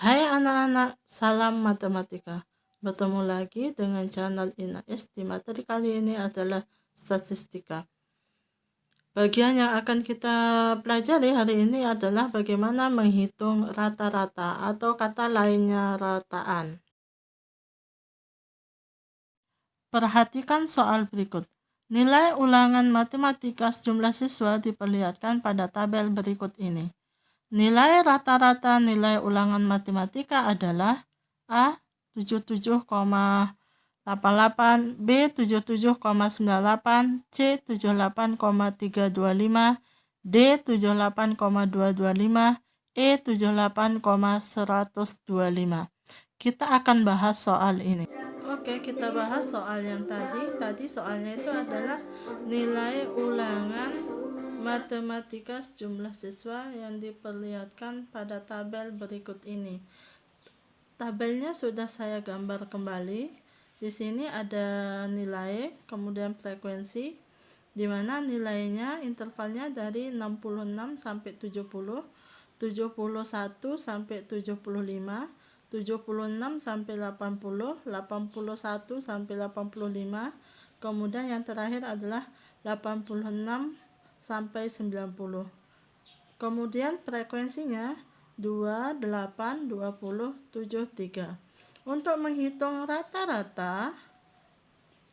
Hai anak-anak, salam matematika. Bertemu lagi dengan channel INAS. Di materi kali ini adalah statistika. Bagian yang akan kita pelajari hari ini adalah bagaimana menghitung rata-rata atau kata lainnya rataan. Perhatikan soal berikut. Nilai ulangan matematika sejumlah siswa diperlihatkan pada tabel berikut ini. Nilai rata-rata nilai ulangan matematika adalah A 77,88, B 77,98, C 78,325, D 78,225, E 78,125. Kita akan bahas soal ini. Oke, kita bahas soal yang tadi soalnya itu adalah nilai ulangan matematika sejumlah siswa yang diperlihatkan pada tabel berikut ini. Tabelnya sudah saya gambar kembali. Di sini ada nilai, kemudian frekuensi, di mana nilainya intervalnya dari 66 sampai 70, 71 sampai 75, 76 sampai 80, 81 sampai 85, kemudian yang terakhir adalah 86 sampai 90. Kemudian frekuensinya 2, 8, 20, 73. Untuk menghitung rata-rata,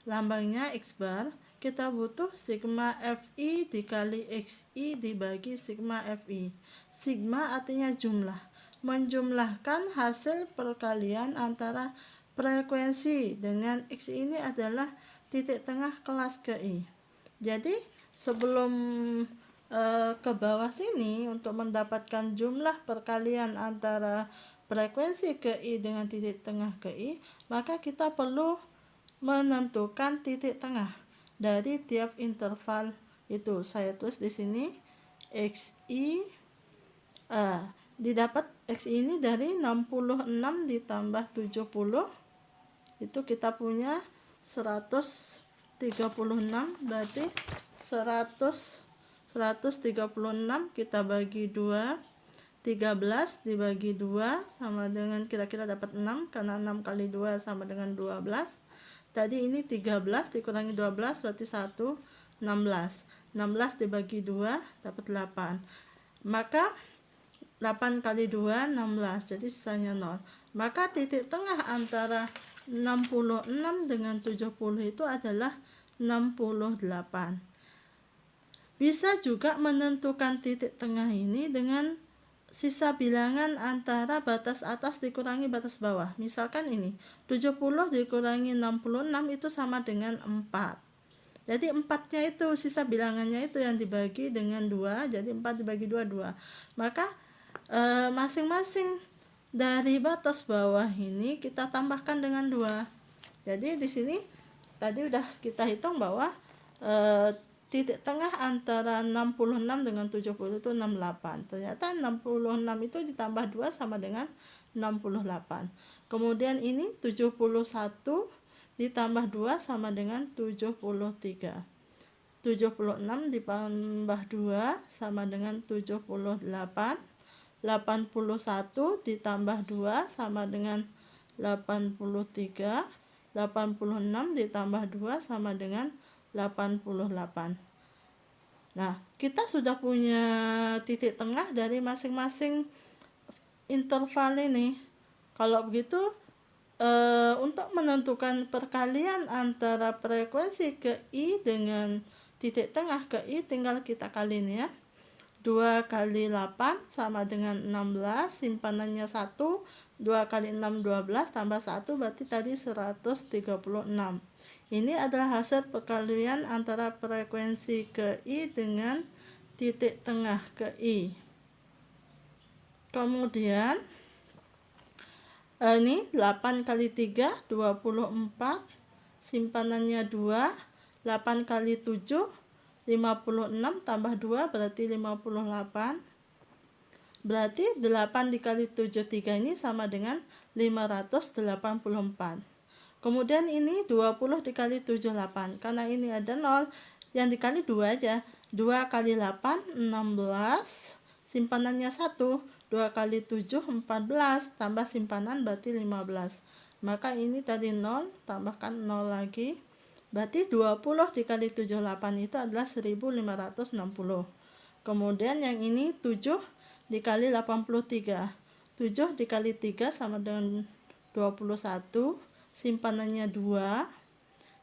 lambangnya X bar, kita butuh sigma Fi dikali Xi dibagi sigma Fi. Sigma artinya jumlah. Menjumlahkan hasil perkalian antara frekuensi dengan X ini adalah titik tengah kelas ke I. Jadi sebelum ke bawah sini, untuk mendapatkan jumlah perkalian antara frekuensi ke I dengan titik tengah ke I, maka kita perlu menentukan titik tengah dari tiap interval itu. Saya tulis di sini Xi, didapat Xi ini dari 66 ditambah 70, itu kita punya 136, berarti 136 kita bagi 2, 13 dibagi 2 sama dengan kira-kira dapat 6, karena 6 kali 2 sama dengan 12. Tadi ini 13 dikurangi 12 berarti 1, 16. 16 dibagi 2 dapat 8. Maka 8 kali 2, 16, jadi sisanya 0. Maka titik tengah antara 66 dengan 70 itu adalah 68. Bisa juga menentukan titik tengah ini dengan sisa bilangan antara batas atas dikurangi batas bawah. Misalkan ini 70 dikurangi 66 itu sama dengan 4. Jadi 4-nya itu sisa bilangannya itu yang dibagi dengan 2, jadi 4 dibagi 2, 2. Maka masing-masing dari batas bawah ini kita tambahkan dengan 2. Jadi di sini tadi udah kita hitung bahwa titik tengah antara 66 dengan 70 itu 68. Ternyata 66 itu ditambah 2 sama dengan 68. Kemudian ini 71 ditambah 2 sama dengan 73. 76 ditambah 2 sama dengan 78. 81 ditambah 2 sama dengan 83. 86 ditambah 2 sama dengan 88. Nah, kita sudah punya titik tengah dari masing-masing interval ini. Kalau begitu, untuk menentukan perkalian antara frekuensi ke I dengan titik tengah ke I, tinggal kita kaliin ya. 2 kali 8 sama dengan 16, simpanannya 1, 2 kali 6, 12, tambah 1, berarti tadi 136. Ini adalah hasil perkalian antara frekuensi ke I dengan titik tengah ke I. Kemudian ini 8 kali 3, 24, simpanannya 2, 8 kali 7, 56 tambah 2 berarti 58. Berarti 8 dikali 73 ini sama dengan 584. Kemudian ini 20 dikali 78. Karena ini ada 0, yang dikali 2 aja. 2 kali 8, 16. Simpanannya 1. 2 kali 7 14, tambah simpanan berarti 15. Maka ini tadi 0, tambahkan 0 lagi. Berarti 20 dikali 78 itu adalah 1560. Kemudian yang ini 7 dikali 83. 7 dikali 3 sama dengan 21. Simpanannya 2.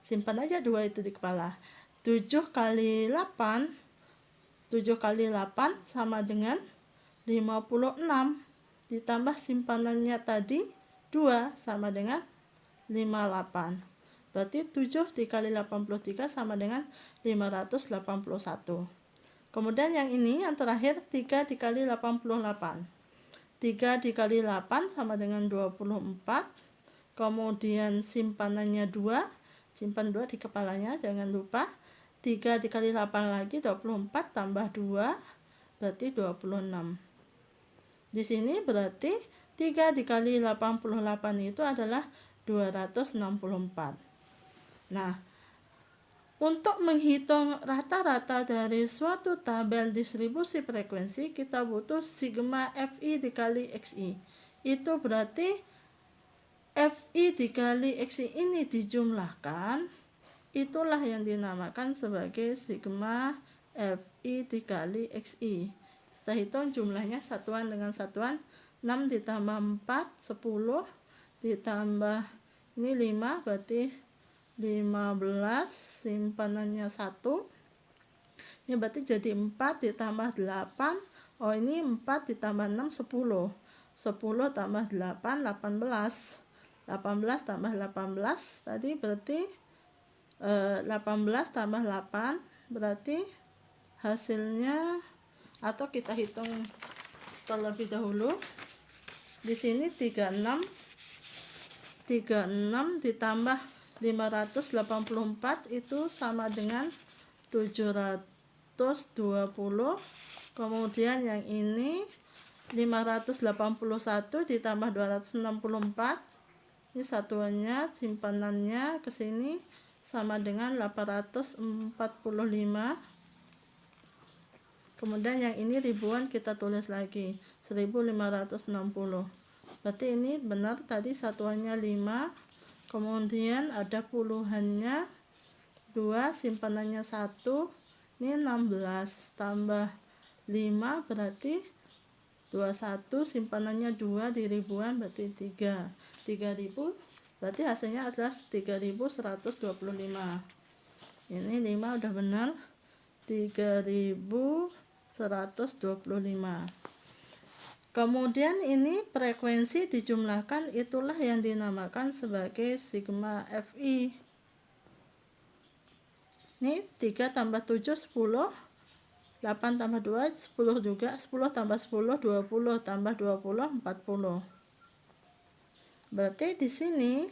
Simpan aja 2 itu di kepala. 7 kali 8. 7 kali 8 sama dengan 56, ditambah simpanannya tadi 2 sama dengan 58. Berarti 7 dikali 83 sama dengan 581. Kemudian yang ini yang terakhir 3 dikali 88. 3 dikali 8 sama dengan 24. Kemudian simpanannya 2, simpan 2 di kepalanya, jangan lupa. 3 dikali 8 lagi 24 tambah 2 berarti 26. Di sini berarti 3 dikali 88 itu adalah 264. Nah, untuk menghitung rata-rata dari suatu tabel distribusi frekuensi, kita butuh sigma Fi dikali Xi. Itu berarti Fi dikali Xi ini dijumlahkan, itulah yang dinamakan sebagai sigma Fi dikali Xi. Kita hitung jumlahnya satuan dengan satuan. 6 ditambah 4 10, ditambah ini 5 berarti 15, simpanannya 1. Ini berarti jadi 4 ditambah 8. Oh, ini 4 ditambah 6 10. 10 tambah 8 18. 18 tambah 18 tadi berarti 18 tambah 8 berarti hasilnya, atau kita hitung terlebih dahulu. Di sini 36 ditambah 584 itu sama dengan 720. Kemudian yang ini 581 ditambah 264. Ini satuannya, simpanannya ke sini sama dengan 845. Kemudian yang ini ribuan kita tulis lagi 1560. Berarti ini benar tadi satuannya 5. Kemudian ada puluhannya 2, simpanannya 1. Ini 16 tambah 5 berarti 21, simpanannya 2 di ribuan berarti 3. 3000 berarti hasilnya adalah 3125. Ini 5 udah benar. 3125. Kemudian ini frekuensi dijumlahkan, itulah yang dinamakan sebagai sigma Fi. Ini 3 tambah 7 10, 8 tambah 2 10 juga, 10 tambah 10 20, tambah 20 40. Berarti di sini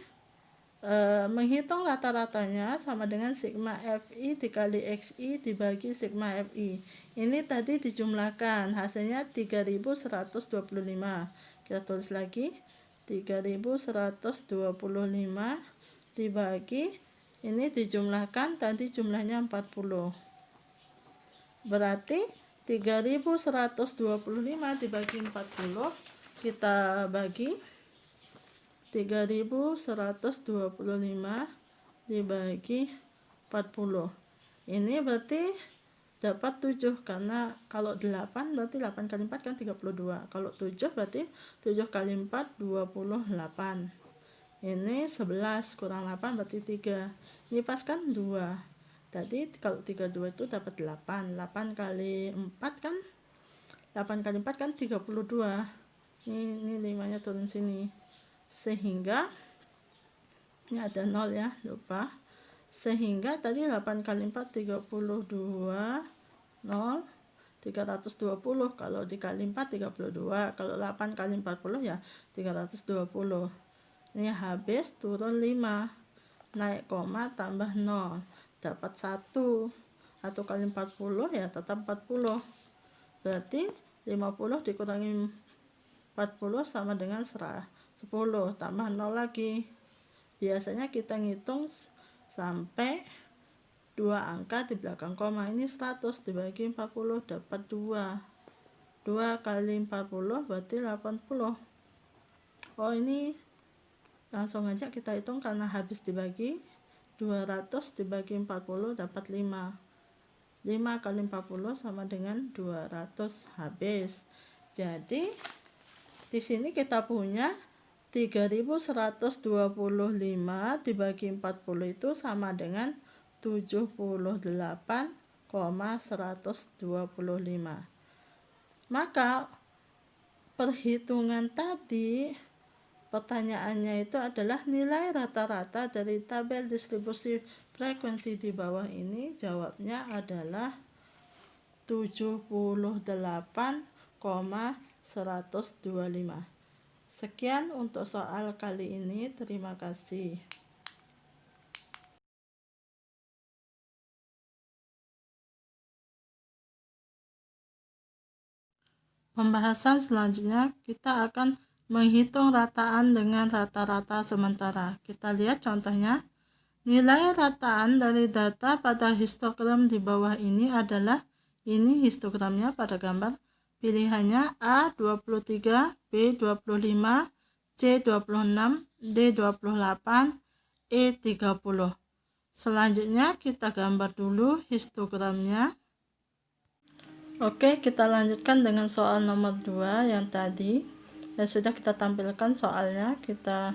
menghitung rata-ratanya sama dengan sigma Fi dikali Xi dibagi sigma Fi. Ini tadi dijumlahkan, hasilnya 3125. Kita tulis lagi 3125 dibagi, ini dijumlahkan tadi jumlahnya 40. Berarti 3125 dibagi 40, kita bagi 3125 dibagi 40. Ini berarti dapat 7, karena kalau 8 berarti 8 kali 4 kan 32. Kalau 7 berarti 7 kali 4 28. Ini 11 kurang 8 berarti 3. Ini pas kan 2. Tadi kalau 32 itu dapat 8. 8 kali 4 kan 8 kali 4 kan 32. Ini 5-nya turun sini. Sehingga ini ada 0 ya, lupa. Sehingga tadi 8 kali 4 32, 0 320. Kalau dikali 4 32, kalau 8 kali 40 ya 320. Ini habis, turun 5, naik koma tambah 0, dapat 1. 1 kali 40 ya tetap 40. Berarti 50 dikurangi 40 sama dengan 10, tambah 0 lagi. Biasanya kita ngitung sampai 2 angka di belakang koma. Ini 100 dibagi 40 dapat 2. 2 kali 40 berarti 80. Oh, ini langsung aja kita hitung karena habis dibagi. 200 dibagi 40 dapat 5. 5 kali 40 sama dengan 200 habis. Jadi di sini kita punya 3125 dibagi 40 itu sama dengan 78,125. Maka perhitungan tadi, pertanyaannya itu adalah nilai rata-rata dari tabel distribusi frekuensi di bawah ini. Jawabnya adalah 78,125. Sekian untuk soal kali ini. Terima kasih. Pembahasan selanjutnya kita akan menghitung rataan dengan rata-rata sementara. Kita lihat contohnya. Nilai rataan dari data pada histogram di bawah ini adalah, ini histogramnya pada gambar, pilihannya A 23, B 25, C 26, D 28, E 30. Selanjutnya kita gambar dulu histogramnya. Oke, kita lanjutkan dengan soal nomor 2 yang tadi. Dan sudah kita tampilkan soalnya. Kita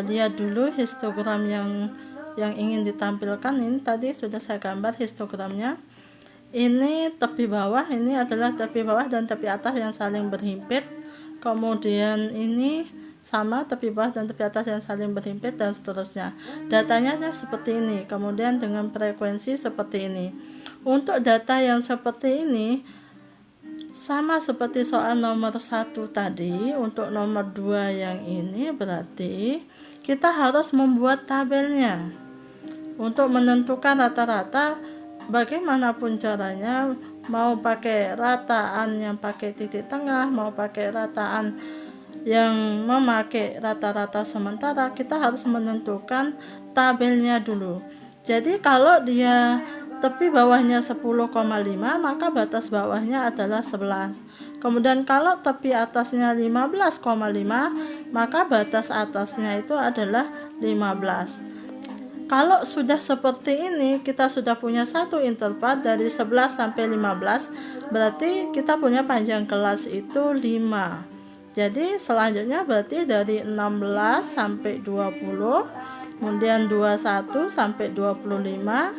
lihat dulu histogram yang ingin ditampilkan. Ini tadi sudah saya gambar histogramnya. Ini tepi bawah, ini adalah tepi bawah dan tepi atas yang saling berhimpit. Kemudian ini sama tepi bawah dan tepi atas yang saling berhimpit, dan seterusnya. Datanya seperti ini, kemudian dengan frekuensi seperti ini. Untuk data yang seperti ini sama seperti soal nomor 1 tadi. Untuk nomor 2 yang ini berarti kita harus membuat tabelnya untuk menentukan rata-rata. Bagaimanapun caranya, mau pakai rataan yang pakai titik tengah, mau pakai rataan yang memakai rata-rata sementara, kita harus menentukan tabelnya dulu. Jadi kalau dia tepi bawahnya 10,5, maka batas bawahnya adalah 11. Kemudian kalau tepi atasnya 15,5, maka batas atasnya itu adalah 15. Kalau sudah seperti ini, kita sudah punya satu interval dari 11 sampai 15, berarti kita punya panjang kelas itu 5. Jadi selanjutnya berarti dari 16 sampai 20, kemudian 21 sampai 25,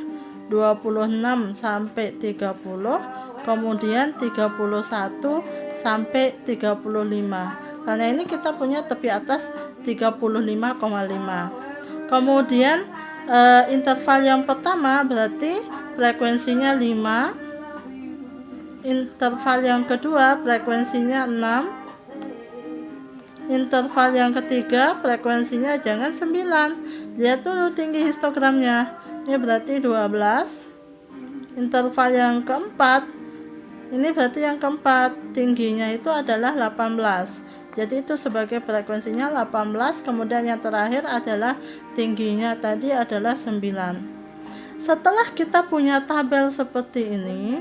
26 sampai 30, kemudian 31 sampai 35. Karena ini kita punya tepi atas 35,5. Kemudian interval yang pertama berarti frekuensinya 5. Interval yang kedua frekuensinya 6. Interval yang ketiga frekuensinya jangan 9. Lihat dulu tinggi histogramnya. Ini berarti 12. Interval yang keempat, ini berarti yang keempat, tingginya itu adalah 18. Jadi itu sebagai frekuensinya 18. Kemudian yang terakhir adalah tingginya tadi adalah 9. Setelah kita punya tabel seperti ini,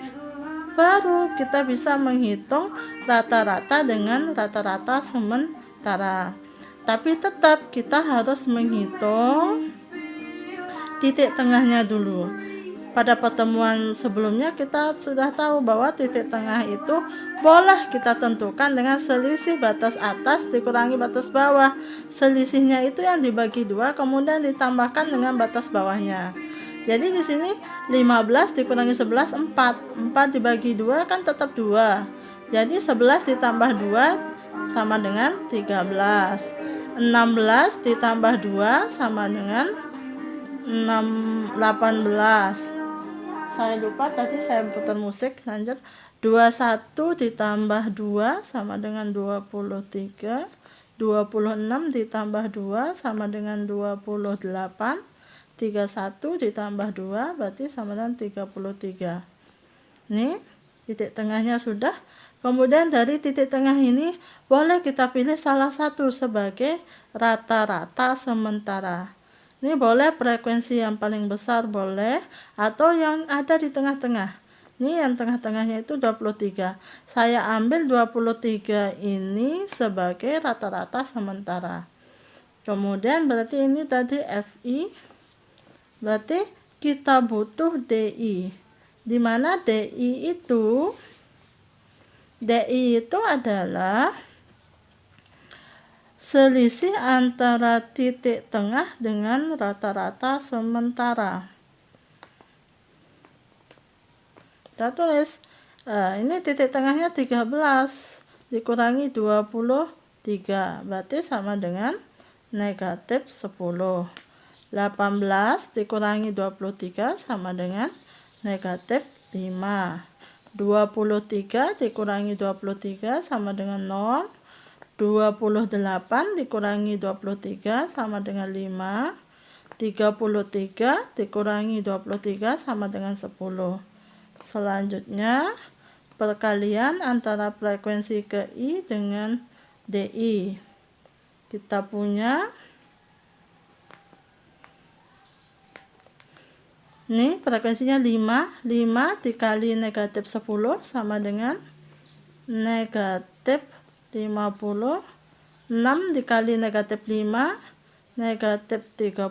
baru kita bisa menghitung rata-rata dengan rata-rata sementara. Tapi tetap kita harus menghitung titik tengahnya dulu. Pada pertemuan sebelumnya kita sudah tahu bahwa titik tengah itu boleh kita tentukan dengan selisih batas atas dikurangi batas bawah. Selisihnya itu yang dibagi 2 kemudian ditambahkan dengan batas bawahnya. Jadi di sini 15 dikurangi 11 4. 4 dibagi 2 kan tetap 2. Jadi 11 ditambah 2 sama dengan 13. 16 ditambah 2 sama dengan 18. Saya lupa tadi saya putar musik. Lanjut. 21 ditambah 2 sama dengan 23. 26 ditambah 2 sama dengan 28. 31 ditambah 2 berarti sama dengan 33. Nih, titik tengahnya sudah. Kemudian dari titik tengah ini boleh kita pilih salah satu sebagai rata-rata sementara. Ini boleh frekuensi yang paling besar boleh, atau yang ada di tengah-tengah. Ini yang tengah-tengahnya itu 23. Saya ambil 23 ini sebagai rata-rata sementara. Kemudian berarti ini tadi FI. Berarti kita butuh DI. Di mana DI itu adalah selisih antara titik tengah dengan rata-rata sementara. Kita tulis, ini titik tengahnya 13 dikurangi 23, berarti sama dengan negatif 10. 18 dikurangi 23 sama dengan negatif 5. 23 dikurangi 23 sama dengan 0. 28 dikurangi 23 sama dengan 5. 33 dikurangi 23 sama dengan 10. Selanjutnya, perkalian antara frekuensi ke I dengan DI. Kita punya ini frekuensinya 5. 5 dikali negatif 10 sama dengan negatif 50. 6 dikali negatif 5 negatif 30.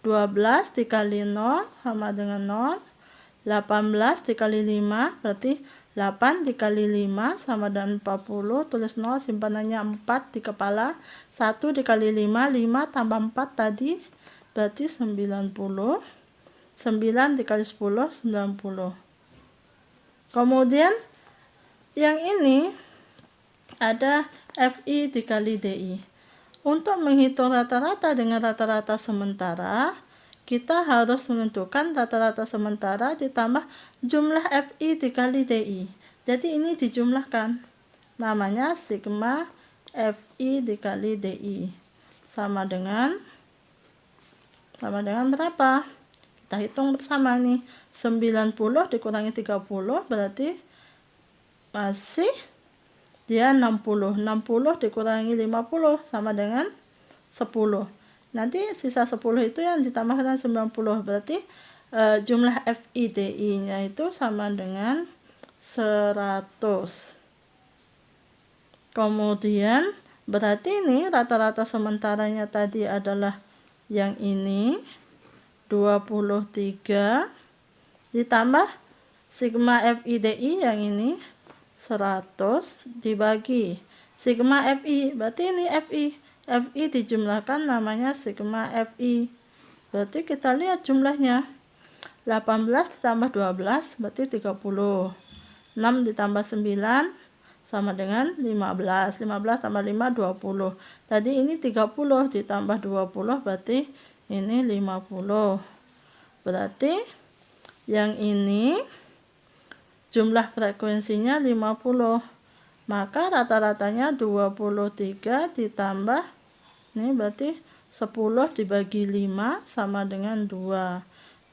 12 dikali 0 sama dengan 0. 18 dikali 5 berarti 8 dikali 5 sama dengan 40. Tulis 0, simpanannya 4 di kepala. 1 dikali 5, 5 tambah 4 tadi berarti 90. 9 dikali 10, 90. Kemudian yang ini ada FI dikali DI. Untuk menghitung rata-rata dengan rata-rata sementara, kita harus menentukan rata-rata sementara ditambah jumlah FI dikali DI. Jadi ini dijumlahkan. Namanya sigma FI dikali DI. Sama dengan berapa? Kita hitung bersama nih. 90 dikurangi 30 berarti masih dia 60. 60 dikurangi 50 sama dengan 10. Nanti sisa 10 itu yang ditambahkan 90. Berarti jumlah FIDI-nya itu sama dengan 100. Kemudian berarti ini rata-rata sementaranya tadi adalah yang ini 23 ditambah sigma FIDI yang ini 100 dibagi sigma FI. Berarti ini FI dijumlahkan namanya sigma FI. Berarti kita lihat jumlahnya. 18 ditambah 12 berarti 30. 6 ditambah 9 sama dengan 15. 15 tambah 5 20. Tadi ini 30 ditambah 20 berarti ini 50. Berarti yang ini jumlah frekuensinya 50. Maka rata-ratanya 23 ditambah ini berarti 10 dibagi 5 sama dengan 2.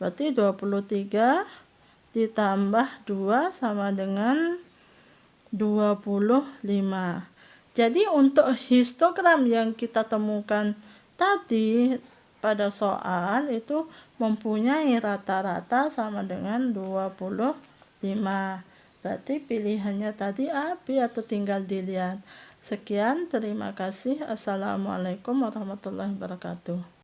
Berarti 23 ditambah 2 sama dengan 25. Jadi untuk histogram yang kita temukan tadi pada soal itu mempunyai rata-rata sama dengan 25. Berarti pilihannya tadi A, B atau tinggal dilihat. Sekian, terima kasih. Assalamualaikum warahmatullahi wabarakatuh.